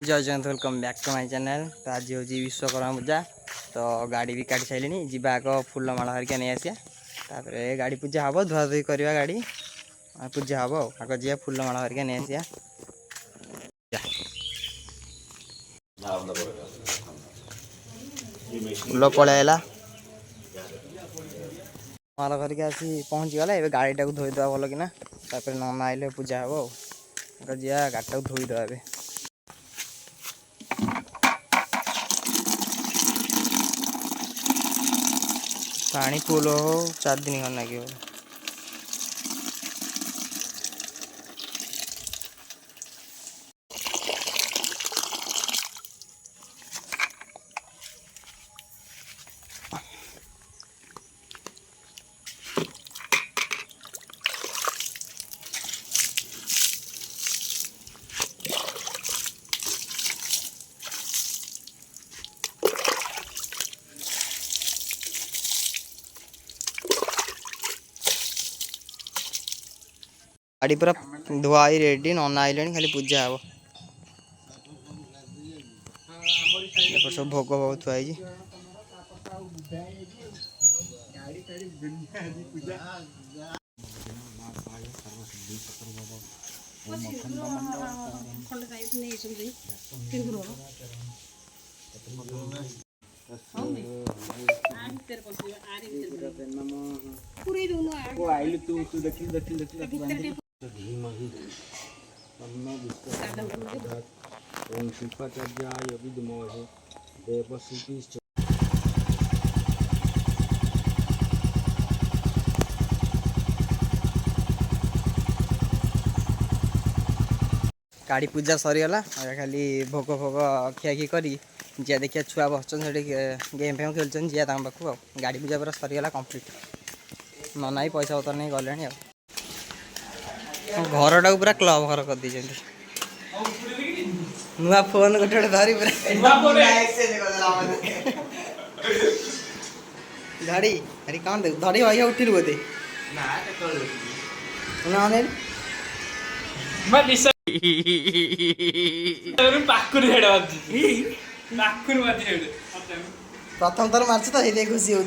जय Jagannath welcome back to my channel. तो आज हूँ विश्वकर्मा पूजा। तो गाड़ी भी काटी सारे जीवा आग फूलमाला हरिका नहीं आसिया तापर गाड़ी पूजा हम धुआ धुई करवा गाड़ी पूजा हम आग जी फूलमाला हरिका नहीं आसिया फूल पलैला माला करके आसी पहुँची गला। ए गाड़ी टाक धोईदे भल कि नना आइले पूजा हम आग जी गाड़ी टाक धोईदे। पानी फुल हो 4 दिन खन लगे। गाड़ी पूरा धुआई रेडी नना आइले खाली पूजा हम सब भोग भोग थुआई। ओम शिल्पाचार्याय विद्महे देवसूति। गाड़ी पूजा सरीगला खाली भोग भोग खियाखी करी जी देखिए छुआ बसन से गेम फेम खेलुन जी पाखु गाड़ी पूजा पूरा सरीगला कम्प्लीट। नना ही पैसा पतर नहीं गले घर टाक पूरा क्लब घर कर दी नुआ फोन गोटे धरी गाड़ी गाड़ी कौन देख धरी भाई उठिल बोधे प्रथम थर मार्च तो ये खुशी हो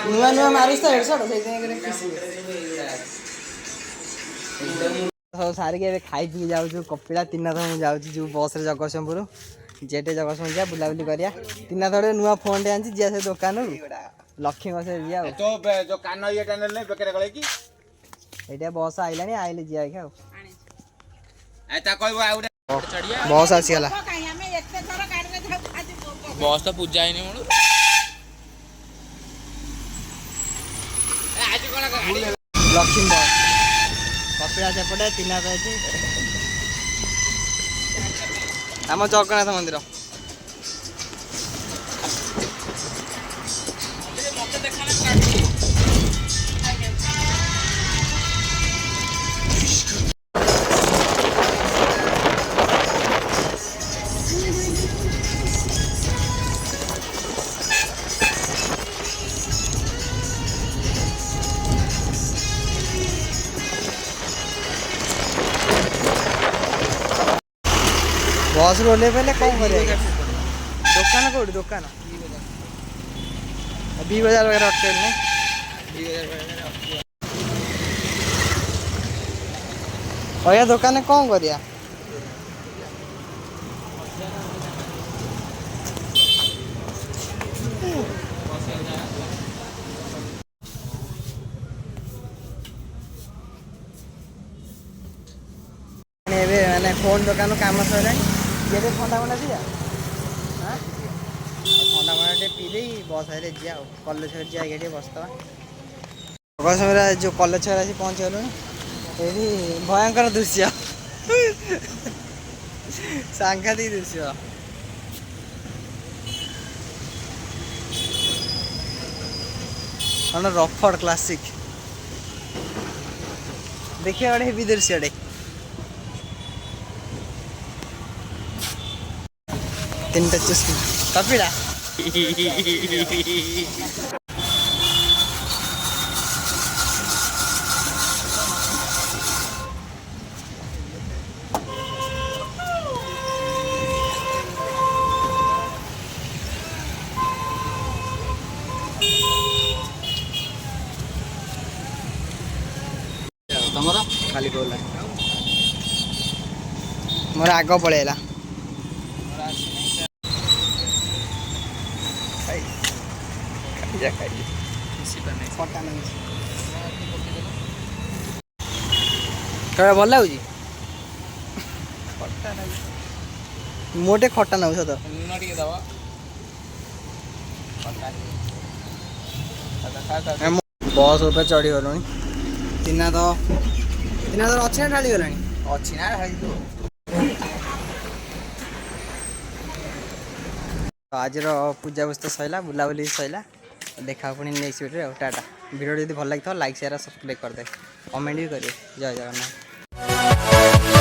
नुआ नुआ मारुस तो हेडशॉट सब सारिक खाई पी जाऊँ कपिला तीन थर मुझे जो बस जगतसिंहपुर जेटे जगतसिंहपुर जा बुलाबुली करिया। तीन थर नुआ फोन टे आनी जी से दुकान लक्ष्मी बस ये बस आइलानी आइले जी आगे बस आसीगला बस तो पूजा ही नहीं लक्ष्मी बस कपिला सेपटे तीन आम जगन्नाथ मंदिर बस रोले पहले कौन कर दुकान कौट दुकान बी बाजार वगैरह होटेल भैया दुकान कौन करिया मैंने फोन दुकान काम सर ये ठंडा फंडा दिया ठंडा फंडा पी दे बस आए जी कलेज जाए बसता समय जो कलेज छुआ आसी पहुँची गलु ये भयंकर दृश्य सांघातिक दृश्य रफड़ क्लासिक देखिए गोटे हेवी दृश्य तीन कपिड़ा ତମର ଖାଲି କହୁଲା ମୋର ଆଗ ପଳେଇଲା ଭଲ ଲାଗୁଛି ମୋଟେ ଖଟା ନାଗୁଛ ତ ଲୁଣ ଟିକେ ଦବା ବସ୍ ଉପରେ ଚଢ଼ିଗଲୁଣି ତିନା ତ ଅଛି ନା ଢାଳିଗଲାଣି ଅଛି ନା ଖାଇଯିବ ଆଜିର ପୂଜା ବୁସ୍ତ ସରିଲା ବୁଲାବୁଲି ସରିଲା ଦେଖା ପୁଣି ନେକ୍ସଟ ଭିଡ଼ିଓରେ ଆଉ ଟାଟା ଭିଡ଼ିଓ ଯଦି ଭଲ ଲାଗିଥିବ ଲାଇକ୍ ସେୟାର ସବସ୍କ୍ରାଇବ୍ କରିଦେ କମେଣ୍ଟ ବି କରିବେ ଜୟ ଜଗନ୍ନାଥ